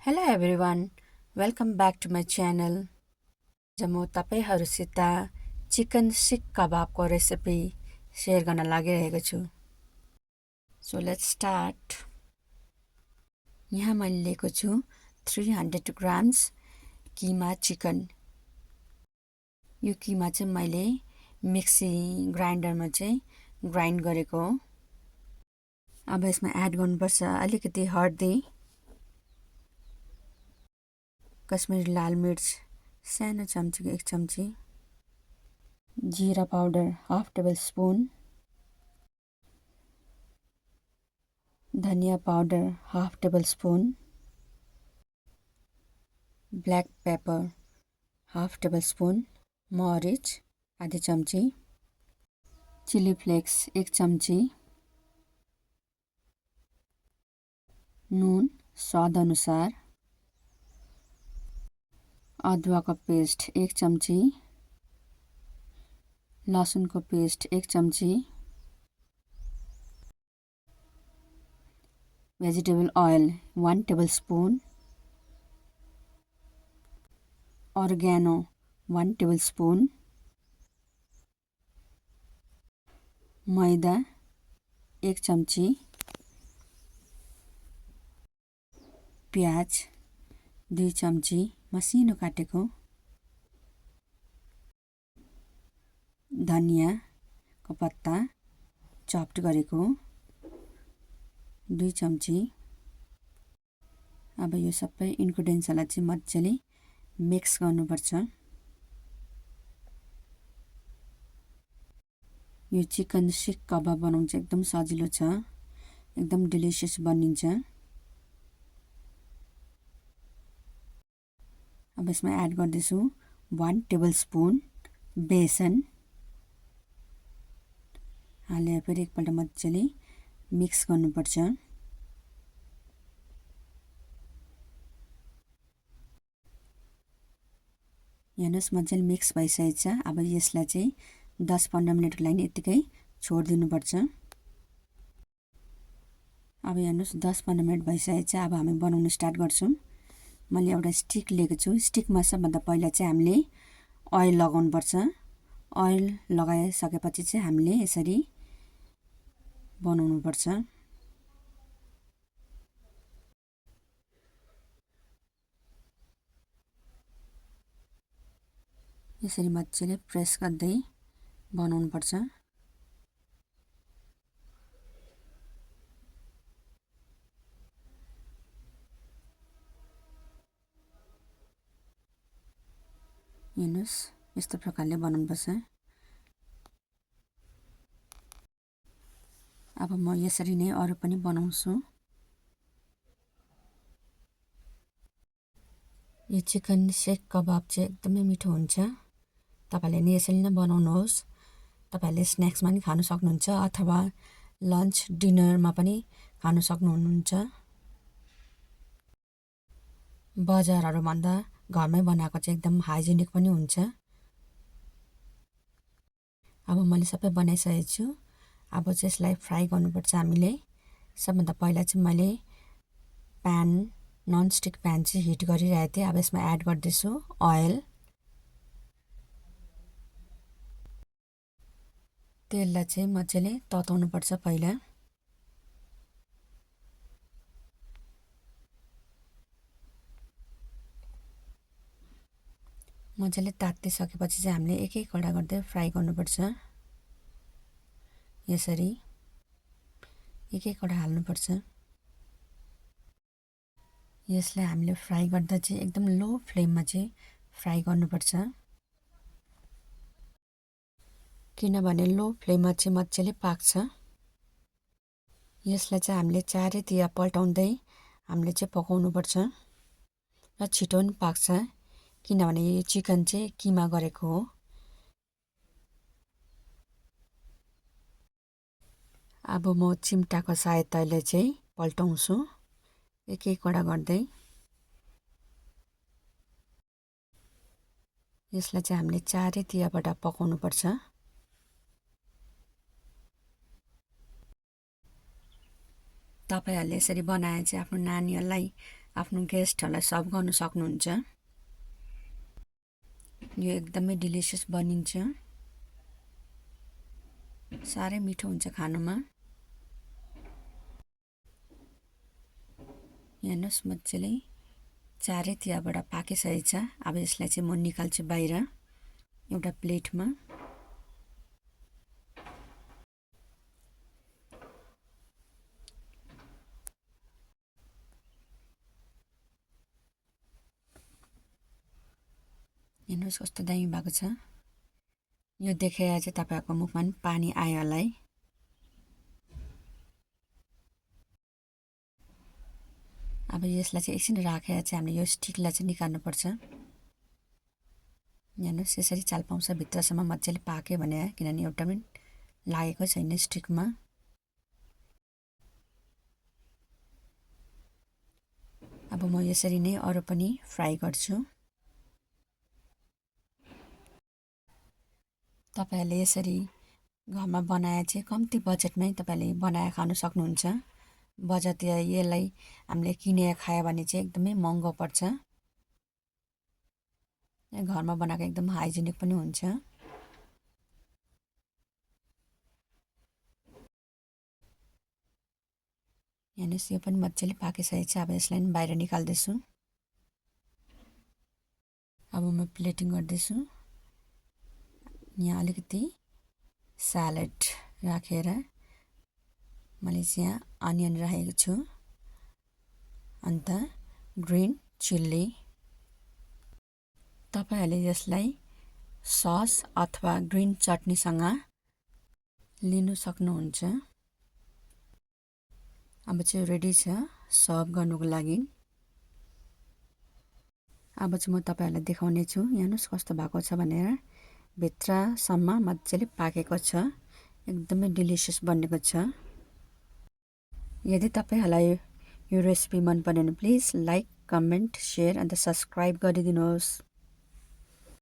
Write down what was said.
Hello everyone, welcome back to my channel. आज म तपाईहरुसित chicken सीख कबाबको रेसिपी शेयर गर्न लागिरहेको छु। So let's start. यहाँ मैले लिएको छु 300 grams किमा चिकन। यो किमा चाहिँ मैले मिक्सी ग्राइन्डरमा चाहिँ ग्राइन्ड गरेको हो। अब यसमा एड गर्नुपर्छ अलिकति हर्दी, कश्मीरी लाल मिर्च सानो चम्चीको 1 चम्ची, जीरा पाउडर हाफ टेबल स्पून, धनिया powder half table spoon, black paper half table spoon, मरिच आधी चम्ची, चिली फ्लेक्स 1 चम्ची, नुन स्वाद अनुसार, अदुवाको पेस्ट 1 चम्ची, लसुनको पेस्ट 1 चम्ची, vegetable oil 1 tablespoon, oregano 1 tablespoon, मैदा 1 चम्ची, प्याज 2 चम्ची मसिनो काटेको, धनियाको पत्ता चप्ड गरेको 2 चम्ची। अब यो सबै इन्ग्रेडियन्ट्सलाई चाहिँ मज्जाले मिक्स गर्नुपर्छ। यो चिकन सीख कबाब बनाउन चाहिँ एकदम सजिलो छ, एकदम डिलिशियस बनिन्छ। अब यसमा एड गर्दैछु 1 टेबलस्पुन बेसन। हालेर फेरि एकपल्ट मज्जाले मिक्स गर्नुपर्छ। हेर्नुस् मज्जाले मिक्स भइसकेको छ। अब यसलाई चाहिँ 10-15 मिनेटको लागि यतिकै छोड दिनुपर्छ। अब हेर्नुस् 10-15 मिनेट भइसकेको छ। अब हामी बनाउन स्टार्ट गर्छौं। मैले एउटा स्टिक लिएको छु। स्टिकमा सबभन्दा पहिला चाहिँ हामीले ओइल लगाउनु पर्छ। ओइल लगाइसकेपछि चाहिँ हामीले यसरी बनाउनु पर्छ। यसरी मज्जाले प्रेस गर्दै बनाउनु पर्छ। हेर्नुस् यस्तो प्रकारले बनाउनु पर्छ। अब म यसरी नै अरु पनि बनाउँछु। यो चिकन सीख कबाब चाहिँ एकदमै मिठो हुन्छ। तपाईले नि यसरी नै बनाउनुहोस्। तपाईले स्न्याक्समा पनि खान सक्नुहुन्छ अथवा लन्च डिनरमा पनि खान सक्नुहुन्छ। बजारहरु भन्दा घरमै बनाएको चाहिँ एकदम हाइजेनिक पनि हुन्छ। अब मैले सबै बनाइसकेको छु। अब चाहिँ यसलाई फ्राई गर्नुपर्छ हामीले। सबभन्दा पहिला चाहिँ मैले प्यान ननस्टिक प्यान चाहिँ हिट गरिरहेको थिएँ। अब यसमा एड गर्दैछु ओइल। तेललाई चाहिँ मज्जाले तताउनु पर्छ पहिला। मज्जाले तातिसकेपछि चाहिँ हामीले एक-एकवटा गर्दै फ्राई गर्नुपर्छ। यसरी एक-एकवटा हाल्नुपर्छ। यसलाई हामीले फ्राई गर्दा चाहिँ एकदम लो फ्लेममा चाहिँ फ्राई गर्नुपर्छ। किनभने लो फ्लेममा चाहिँ मज्जाले पाक्छ। यसलाई चाहिँ हामीले चारैतिर पल्टाउँदै हामीले चाहिँ पकाउनुपर्छ र छिटो पनि पाक्छ। किनभने यो चिकन चाहिँ किमा गरेको हो। अब म चिम्टाको सहायताले चाहिँ पल्टाउँछु एक-एकवटा गर्दै। यसलाई चाहिँ हामीले चारैतिरबाट पकाउनु पर्छ। तपाईहरुले यसरी बनाए चाहिँ आफ्नो नानीहरुलाई आफ्नो गेस्टहरूलाई सर्भ गर्न सक्नुहुन्छ। यो एकदमै डिलिसियस बनिन्छ, साह्रै मिठो हुन्छ खानुमा। हेर्नुहोस् मजाले चारैतिरबाट पाकिसकेको छ। अब यसलाई चाहिँ म निकाल्छु बाहिर एउटा प्लेटमा। हेर्नुहोस् कस्तो दामी भएको छ। यो देखेर चाहिँ तपाईँहरूको मुखमा पनि पानी आयो होला है। अब यसलाई चाहिँ एकछिन राखेर चाहिँ हामीले यो स्टिकलाई चाहिँ निकाल्नुपर्छ। हेर्नुहोस् यसरी चाल पाउँछ भित्रसम्म मजाले पाक्यो भने, किनभने एउटा पनि लागेको छैन स्टिकमा। अब म यसरी नै अरू पनि फ्राई गर्छु। तपाईहरुले यसरी घरमा बनाए चाहिँ कम्ती बजेटमै तपाईले बनाएर खान सक्नुहुन्छ। बजारतिर यसलाई हामीले किनेर खायो भने चाहिँ एकदमै महँगो पर्छ। घरमा बनाएको एकदम हाइजेनिक पनि हुन्छ। हेर्नुहोस् यो पनि मजाले पाकिसकेको छ। अब यसलाई पनि बाहिर निकाल्दैछु। अब म प्लेटिङ गर्दैछु। यहाँ अलिकति सलाद राखेर मैले यहाँ अनियन राखेको छु, अन्त ग्रीन चिल्ली। तपाईहरुले यसलाई सस अथवा ग्रीन चटनीसँग लिनु सक्नुहुन्छ। अब चाहिँ रेडी छ सर्भ गर्नुको लागि। अब चाहिँ म तपाईहरुलाई देखाउने छु। हेर्नुस् कस्तो भएको छ भनेर। भित्रसम्म मजाले पाकेको छ, एकदमै डिलिसियस बनेको छ। यदि तपाईहरुलाई यो रेसिपी मन पर्यो भने प्लिज लाइक, कमेन्ट, शेयर अन्त सब्स्क्राइब गरिदिनुहोस्।